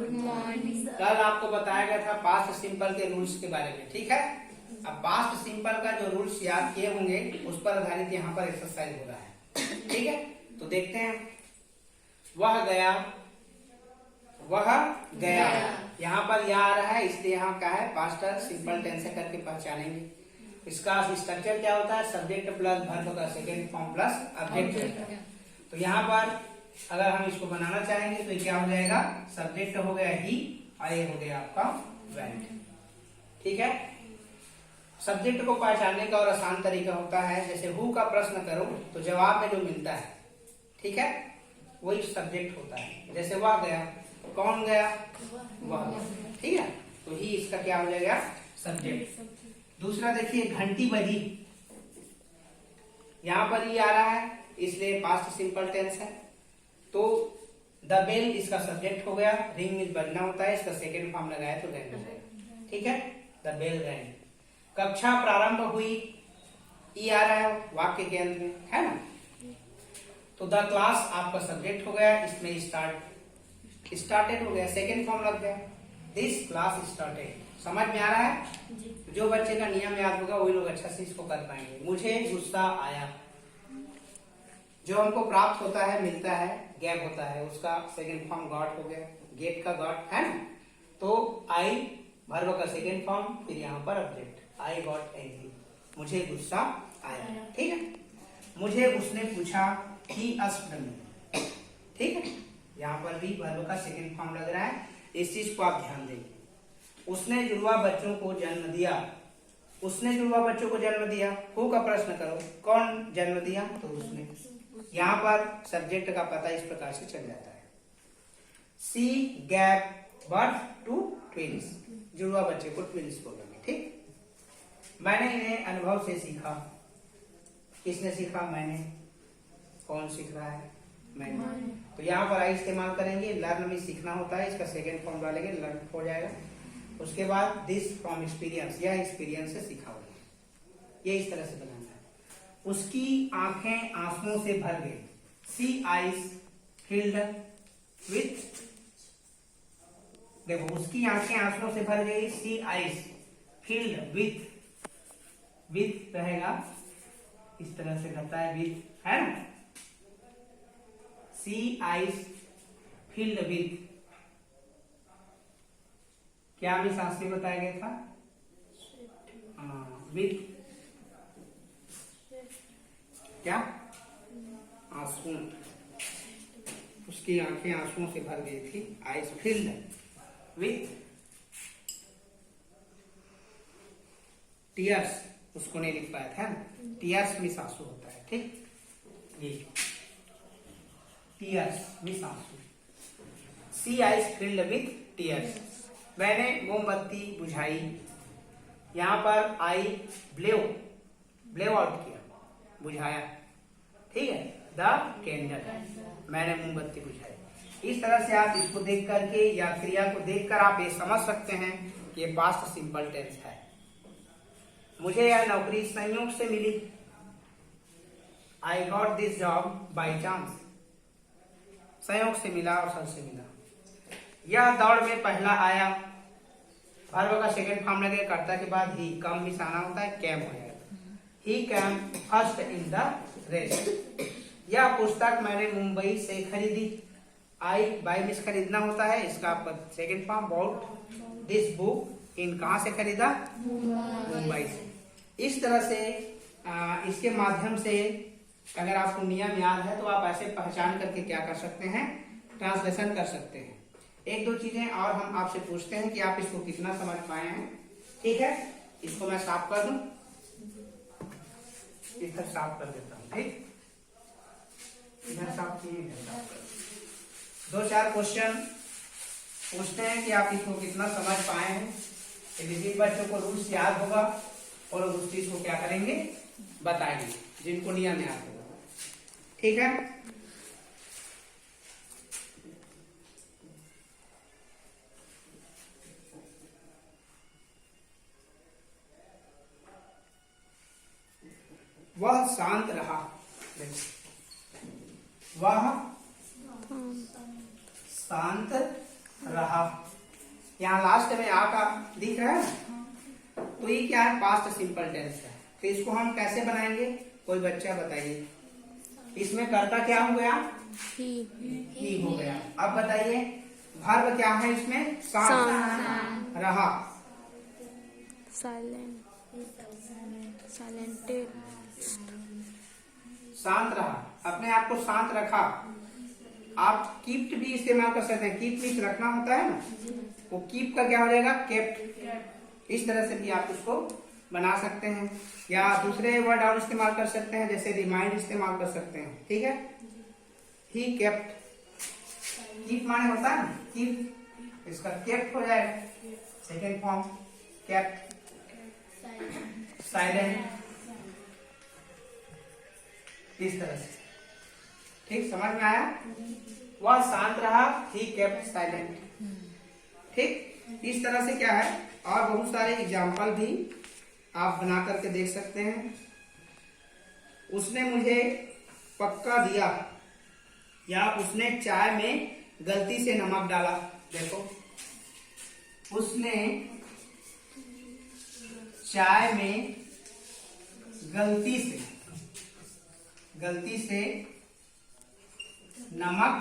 Good morning. कल आपको बताया गया था पास्ट सिंपल के रूल्स के बारे में, ठीक है। अब पास्ट सिंपल का जो रूल्स याद किए होंगे उस पर आधारित यहाँ पर एक्सरसाइज हो रहा है, ठीक है। तो देखते हैं। वह गया, वह गया, यहाँ पर यह आ रहा है इसलिए यहाँ क्या है पास्ट सिंपल टेंस से करके पहचानेंगे। इसका स्ट्रक्चर क्या होता है, सब्जेक्ट प्लस वर्ब का सेकेंड फॉर्म प्लस ऑब्जेक्ट। तो यहाँ पर अगर हम इसको बनाना चाहेंगे तो क्या हो जाएगा, सब्जेक्ट हो गया ही और ये हो गया आपका वेंट, ठीक है। सब्जेक्ट को पहचानने का और आसान तरीका होता है, जैसे हु का प्रश्न करो तो जवाब में जो मिलता है, ठीक है, वही सब्जेक्ट होता है। जैसे वह गया, कौन गया, वह गया, ठीक है। तो ही इसका क्या हो जाएगा, सब्जेक्ट। दूसरा देखिए घंटी बजी, यहां पर ही आ रहा है इसलिए पास्ट सिंपल टेंस है। तो द बेल इसका सब्जेक्ट हो गया, रिंग में बजना होता है, इसका सेकेंड फॉर्म लगाया तो रैंड हो जाएगा, ठीक है। The bell rang. कक्षा प्रारंभ हुई, ई आ रहा है वाक्य के अंत में, है ना। तो द क्लास आपका सब्जेक्ट हो गया, इसमें स्टार्टेड हो गया, सेकेंड फॉर्म लग गया। This class started. समझ में आ रहा है। जो बच्चे का नियम याद होगा वही लोग अच्छा से इसको कर पाएंगे। मुझे गुस्सा आया, जो हमको प्राप्त होता है, मिलता है, गैप होता है, उसका सेकेंड फॉर्म गॉट हो गया, गेट का गॉट, है ना। तो आई वर्ब का सेकेंड फॉर्म, फिर यहाँ पर ऑब्जेक्ट, आई गॉट एंग्री, मुझे गुस्सा आया, ठीक है। मुझे उसने पूछा, ही आस्क्ड मी, ठीक है। यहाँ पर भी वर्ब का सेकेंड फॉर्म लग रहा है, इस चीज को आप ध्यान देंगे। उसने जुड़वा बच्चों को जन्म दिया, उसने जुड़वा बच्चों को जन्म दिया। हु का प्रश्न करो, कौन जन्म दिया, तो उसने। यहाँ पर सब्जेक्ट का पता इस प्रकार से चल जाता है। सी गैप बर्थ टू ट्विंस, जुड़वा बच्चे को ट्विंस बोलेंगे, ठीक। मैंने इन्हें अनुभव से सीखा, किसने सीखा, मैंने। कौन सीख रहा है, मैंने। तो यहाँ पर आई इस्तेमाल करेंगे, लर्न में सीखना होता है, इसका सेकेंड फॉर्म डालेंगे, लर्न हो जाएगा। उसके बाद दिस फ्रॉम एक्सपीरियंस, यह एक्सपीरियंस से सीखा हुआ, ये इस तरह से बनाना है। उसकी आंखें आंसुओं से भर गई, सी आईज फिल्ड विथ, देखो उसकी आंखें आंसुओं से भर गई, सी आईज फिल्ड विथ रहेगा, इस तरह से रहता है विथ, है ना। सी आईज फिल्ड विथ, क्या भी शास्त्री बताया गया था, विथ क्या, आंसू, उसकी आंखें आंसुओं से भर गई थी, आईज फिल्ड विथ टीयर्स, उसको नहीं लिख पाया था, टीयर्स में आंसू होता है, ठीक। ये टीयर्स में आंसू, सी आईज फिल्ड विथ टीयर्स। मैंने मोमबत्ती बुझाई, यहाँ पर आई ब्लेव आउट किया, बुझाया, ठीक है। द कैंडल, मैंने मोमबत्ती बुझाई। इस तरह से आप इसको देख करके या क्रिया को देखकर आप ये समझ सकते हैं कि ये पास्ट सिंपल टेंस है। मुझे यह नौकरी संयोग से मिली, I got this job by chance, संयोग से मिला, अवसर से मिला। यह दौड़ में पहला आया, वर्ब का सेकेंड फॉर्म लगे, कर्ता के बाद ही, कम निशाना होता है, कैम हो जाएगा। He came first in the race. यह पुस्तक मैंने मुंबई से खरीदी, आई बाई मिस खरीदना होता है, इसका second form bought this book in, कहां से खरीदा, मुंबई से। इस तरह से इसके माध्यम से अगर आपको नियम याद है तो आप ऐसे पहचान करके क्या कर सकते हैं, ट्रांसलेशन कर सकते हैं। एक दो चीजें और हम आपसे पूछते हैं कि आप इसको कितना समझ पाए हैं, ठीक है। इसको मैं साफ कर दूं, इधर साफ कर देता हूं, ठीक, इधर साफ किए, इधर साफ कर। दो चार क्वेश्चन पूछते हैं कि आप इसको कितना समझ पाए हैं। जिन बच्चों को रूल्स याद होगा और उस चीज को क्या करेंगे, बताएंगे, जिनको नियम याद होगा, ठीक है। वह शांत रहा, वह शांत रहा, यहाँ लास्ट में आ का दिख रहा है ना, तो ये क्या है, पास्ट सिंपल टेंस है। तो इसको हम कैसे बनाएंगे, कोई बच्चा बताइए। इसमें कर्ता क्या हो गया, ही हो गया। अब बताइए वर्ब क्या है इसमें, शांत रहा, शांत रहा, अपने आप को शांत रखा। आप कीप्ट भी इस्तेमाल कर सकते हैं, कीप मीन्स रखना होता है ना, वो कीप का क्या हो जाएगा, केप्ट। इस तरह से भी आप उसको बना सकते हैं, या दूसरे वर्ड और इस्तेमाल कर सकते हैं, जैसे रिमाइंड इस्तेमाल कर सकते हैं। ठीक है, ही केप्ट, कीप माने होता है ना कीप, इसका केप्ट हो जाएगा सेकेंड फॉर्म, केप्ट, साइलेंट, इस तरह से। ठीक, समझ में आया, वह शांत रहा, ही केप्ट साइलेंट। ठीक, इस तरह से क्या है, और बहुत सारे एग्जाम्पल भी आप बना करके देख सकते हैं। उसने मुझे पक्का दिया, या उसने चाय में गलती से नमक डाला। देखो, उसने चाय में गलती से नमक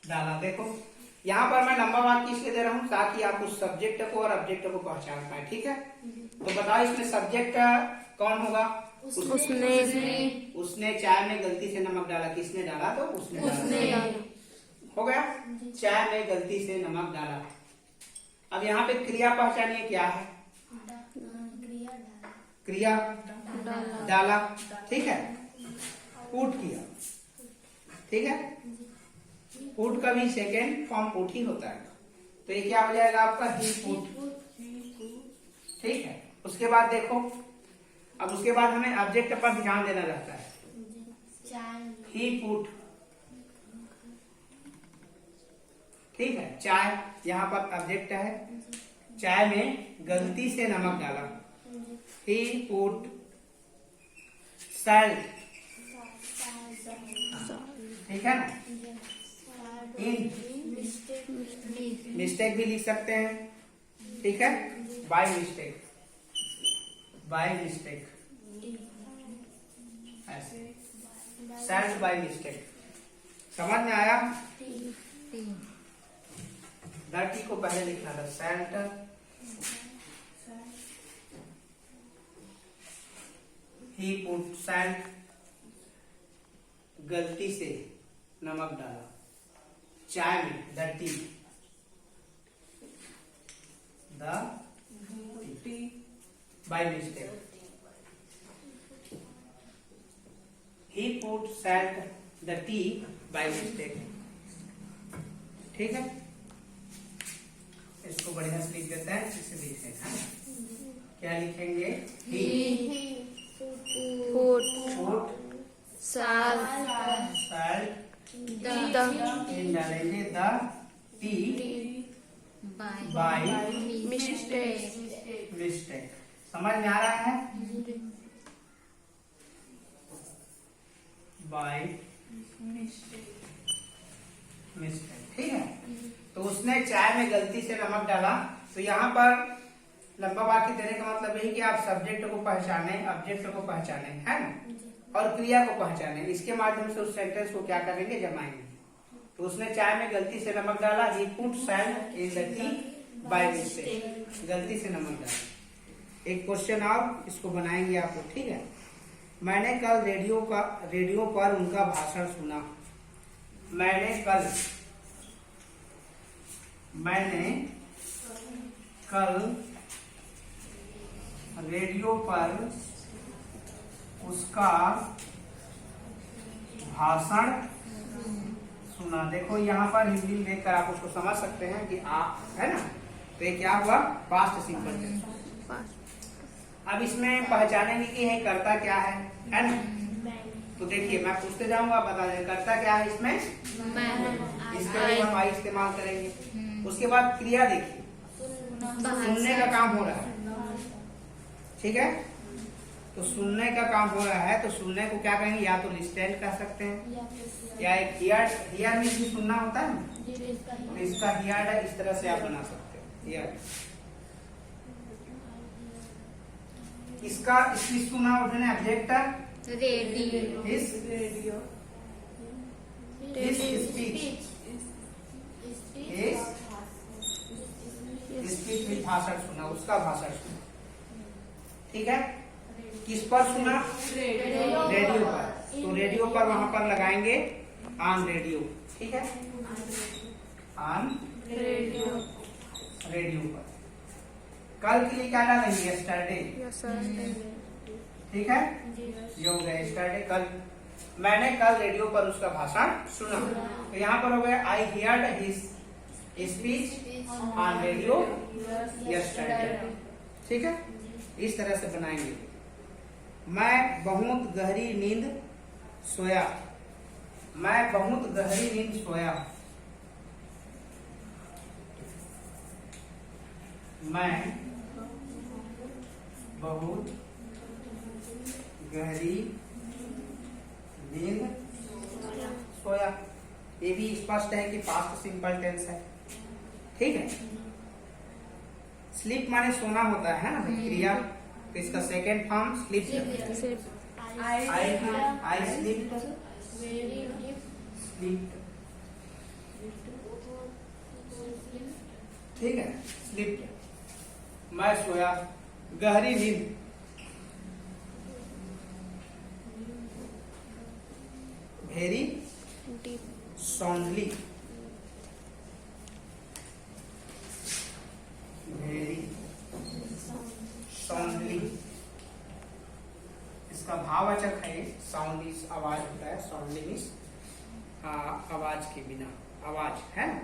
डाला। देखो यहाँ पर मैं लंबा वाक्य इसलिए दे रहा हूं ताकि आप उस सब्जेक्ट को और ऑब्जेक्ट को पहचान पाए। ठीक है, तो बताओ इसमें सब्जेक्ट कौन होगा, उसने चाय में गलती से नमक डाला। किसने डाला, तो उसने डाला। हो गया, चाय में गलती से नमक डाला। अब यहाँ पे क्रिया पहचानिए क्या है, क्रिया डाला। ठीक है, पुट किया। ठीक है, पुट का भी सेकेंड फॉर्म पुट ही होता है, तो ये क्या हो जाएगा आपका, ही पुट। ठीक है, उसके बाद देखो, अब उसके बाद हमें ऑब्जेक्ट पर ध्यान देना रहता है। ही पुट, ठीक है, चाय यहाँ पर ऑब्जेक्ट है, चाय में गलती से नमक डाला। ही पुट सॉल्ट, ठीक है ना, इन मिस्टेक भी लिख सकते हैं। ठीक है, बाय मिस्टेक, ऐसे सॉल्ट बाय मिस्टेक। समझ में आया, टी को पहले लिखना था, सॉल्ट, ही पुट सॉल्ट, गलती से नमक डाला, चाय में the tea by mistake, he put salt the tea by mistake. ठीक है, इसको बढ़िया से लिख देते हैं, इसे लिखते हैं, क्या लिखेंगे, ही पुट सॉल्ट डालेंगे, द टी बाय मिस्टेक। समझ में आ रहा है, बाय मिस्टेक। ठीक है, तो उसने चाय में गलती से नमक डाला। तो यहाँ पर लंबा वाक्य देने का मतलब यही कि आप सब्जेक्ट को पहचाने, ऑब्जेक्ट को पहचाने, है ना, और क्रिया को पहचाने। इसके माध्यम से उस सेंटेंस को क्या करेंगे, जमाएंगे। तो उसने चाय में गलती से नमक डाला, he put salt in the tea by mistake, गलती से नमक डाला। एक क्वेश्चन और, इसको बनाएंगे आप लोग। ठीक है, मैंने कल रेडियो पर उनका भाषण सुना। मैंने कल रेडियो पर उसका भाषण सुना। देखो यहाँ पर हिंदी में देखकर आप उसको समझ सकते हैं कि आप, है ना, तो ये क्या हुआ, पास्ट सिंपल टेंस। अब इसमें पहचानेंगे कि है कर्ता क्या है ना। तो देखिए मैं पूछते जाऊंगा, बता दें कर्ता क्या है इसमें, इसके लिए हम आई इस्तेमाल करेंगे। उसके बाद क्रिया देखिए, सुनने का काम हो रहा है। ठीक है, तो सुनने का काम हो रहा है, तो सुनने को क्या कहेंगे, या तो लिस्टेंड कह सकते हैं, या एक हियर में भी सुनना होता है, तो इसका हियर है, इस तरह से आप बना सकते हो हियर। इसका स्पीच सुना उठने ऑब्जेक्ट रेडियो, इस स्पीच स्पीच में भाषण सुना, उसका भाषण सुना। ठीक है, किस पर सुना, रेडियो पर, तो रेडियो पर वहां पर लगाएंगे ऑन रेडियो। ठीक है, ऑन रेडियो पर। कल के लिए क्या डालेंगे, यस्टरडे। ठीक है, ये हो गया यस्टरडे, कल मैंने कल रेडियो पर उसका भाषण सुना। तो यहाँ पर हो गया आई heard his speech on radio yesterday. ठीक है, इस तरह से बनाएंगे। मैं बहुत गहरी नींद सोया, मैं बहुत गहरी नींद सोया, मैं बहुत गहरी नींद सोया। ये भी स्पष्ट है कि पास्ट सिंपल टेंस है। ठीक है, स्लीप माने सोना होता है ना, क्रिया, तो इसका second form sleep. I sleep, sleep. ठीक है, स्लीप, मैं सोया, गहरी नींद, वेरी साउंडली, वेरी साउंडली। इसका भाववाचक है, साउंडली आवाज होता है, साउंडली मीन्स आवाज के बिना, आवाज है ना,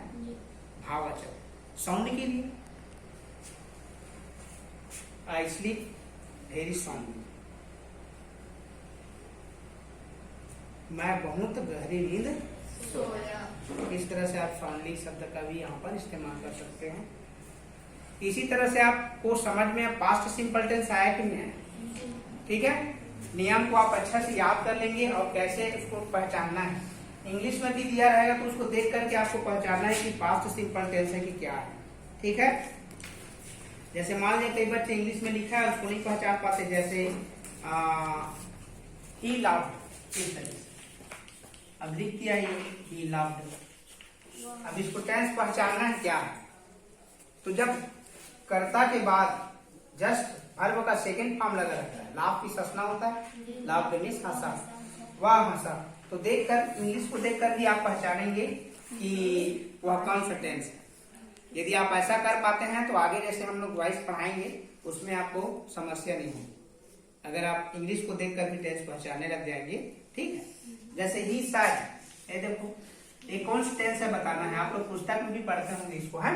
भाववाचक, साउंड के लिए। आई स्लीप वेरी साउंडली, मैं बहुत गहरी नींद सोया। इस तरह से आप साउंडली शब्द का भी यहाँ पर इस्तेमाल कर सकते हैं। इसी तरह से आपको समझ में पास्ट सिंपल टेंस आया कि नहीं आया। ठीक है, नियम को आप अच्छा से याद कर लेंगे और कैसे उसको पहचानना है। इंग्लिश में भी दिया रहेगा तो उसको देख करके आपको पहचानना है कि पास्ट सिंपल टेंस है कि क्या है। ठीक है, जैसे मान लीजिए कई बच्चे इंग्लिश में लिखा है उसको नहीं पहचान पाते, जैसे ही लव्ड, इस तरह से अब लिख दिया ही लव्ड। अब इसको टेंस पहचानना है क्या है, तो जब कर्ता के बाद जस्ट वर्ब का सेकंड फॉर्म लगा रहता है, लाभ की ससना होता है, लाभ मीन्स हंसा, वह हंसा, तो देखकर इंग्लिश को देखकर भी आप पहचानेंगे कि वह कौन सा टेंस है। यदि आप ऐसा कर पाते हैं तो आगे जैसे हम लोग वॉइस पढ़ाएंगे उसमें आपको समस्या नहीं होगी, अगर आप इंग्लिश को देखकर भी टेंस पहचानने लग जाएंगे। ठीक है, जैसे ही शायद, ये देखो ये कौन सा टेंस है बताना है, आप लोग पुस्तक में भी पढ़ते होंगे इसको, है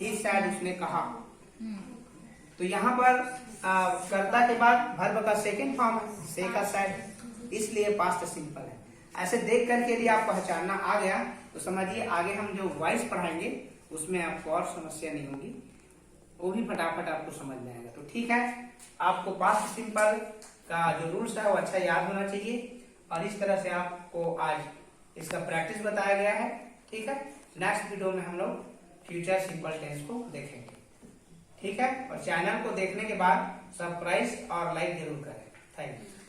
ही शायद उसने कहा, तो यहाँ पर कर्ता के बाद वर्ब का सेकंड फॉर्म है, से का शायद, इसलिए पास्ट सिंपल है। ऐसे देख करके यदि आप पहचानना आ गया तो समझिए आगे हम जो वॉइस पढ़ाएंगे उसमें आपको और समस्या नहीं होगी, वो भी फटाफट आपको समझ में आएगा। तो ठीक है, आपको पास्ट सिंपल का जो रूल्स है वो अच्छा याद होना चाहिए, और इस तरह से आपको आज इसका प्रैक्टिस बताया गया है। ठीक है, नेक्स्ट वीडियो में हम लोग फ्यूचर सिंपल टेंस को देखेंगे। ठीक है, और चैनल को देखने के बाद सब्सक्राइब और लाइक जरूर करें। Thank you.